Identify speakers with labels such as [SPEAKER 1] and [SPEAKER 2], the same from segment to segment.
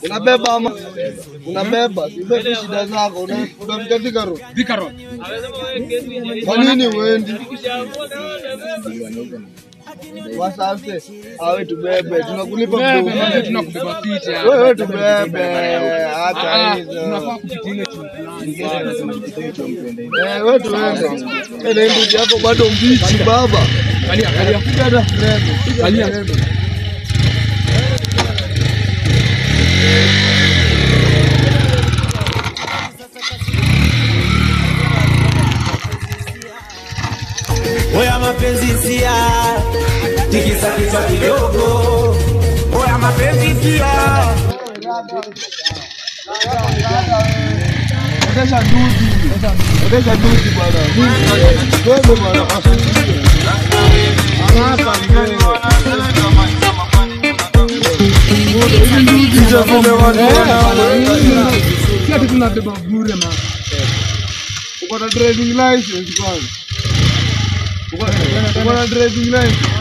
[SPEAKER 1] Unabeba ama unabeba sibebe shida zako unamtia Thika. Kwa nini uendi? Wasafse awe tubebe tunakulipa mdogo
[SPEAKER 2] tunakubeba picha
[SPEAKER 1] wewe tubebe hata hizo
[SPEAKER 2] tunafaa kupitia
[SPEAKER 1] wewe tuende ndio yako bado mbichi baba kalia kijana kalia
[SPEAKER 3] Oya mapenzi sia tikisa kichwa kidogo. Oya mapenzi sia
[SPEAKER 1] Odesha duzi bwana. Wewe bwana. Hapa
[SPEAKER 2] Sisi tunabeba bure na
[SPEAKER 1] uko na driving license kwanza. Uko na driving license.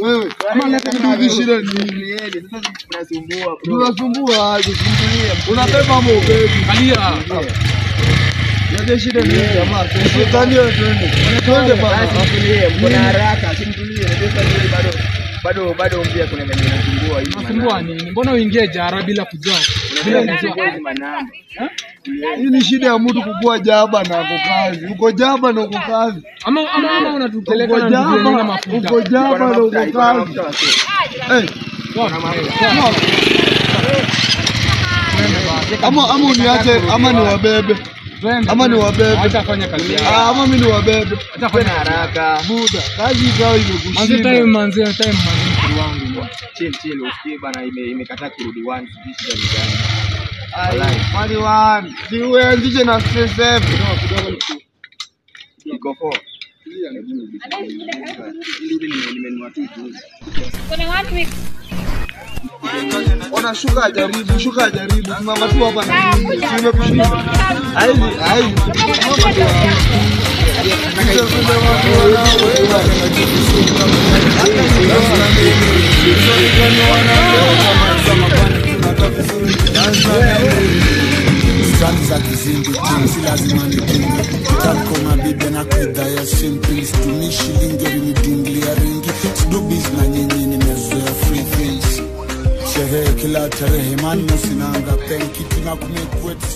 [SPEAKER 1] Wewe kama nataka shida ni sasa tunasumbua bro. Tunasumbua aje kumtulia. Unabeba ama ubebi?
[SPEAKER 2] kalia
[SPEAKER 1] Ndio shida ni jamaa. Shetani twende. Twende baba.
[SPEAKER 4] Simtulie, mbona haraka? Simtulie, ndio bado mpia kuna mwenye anasumbua hivi.
[SPEAKER 2] unasumbua nini? Mbona uingie jara bila kujua? Bila kujua
[SPEAKER 4] hizi manamba.
[SPEAKER 1] Hii ni shida ya mtu kukua jaba na uko kazi. Uko jaba na uko kazi.
[SPEAKER 2] ama unatupeleka na ndugu na mafuta.
[SPEAKER 1] Uko jaba na uko kazi. Ama uniache ama niwabebe. Ama niwabebe.
[SPEAKER 2] Hatafanya kazi yako.
[SPEAKER 1] Ama mimi niwabebe.
[SPEAKER 2] Hatafanya haraka.
[SPEAKER 1] Buda. Kazi zao imekushinda.
[SPEAKER 2] Manze time mkuu wangu.
[SPEAKER 4] Chill usikie bana imekataa kurudi one shida ni gani?
[SPEAKER 1] Wali one. Si uanzishe na stress F.
[SPEAKER 4] Kidogo iko for. Nimenunua tu juzi.
[SPEAKER 5] Kuna 1 week.
[SPEAKER 1] Ona shuka jaribu. Mama tu hapa na nini? Nimekushinda. Hai.
[SPEAKER 6] Strani za kizindi si lazima nipinge. Tako mabibi na kuda ya simple. Situmi shilingi ulinidinglia ringi. Sidubis na nyinyi nimezoea free things. Sherehe kila tarehe manu sinanga penki. Tunakumekwetu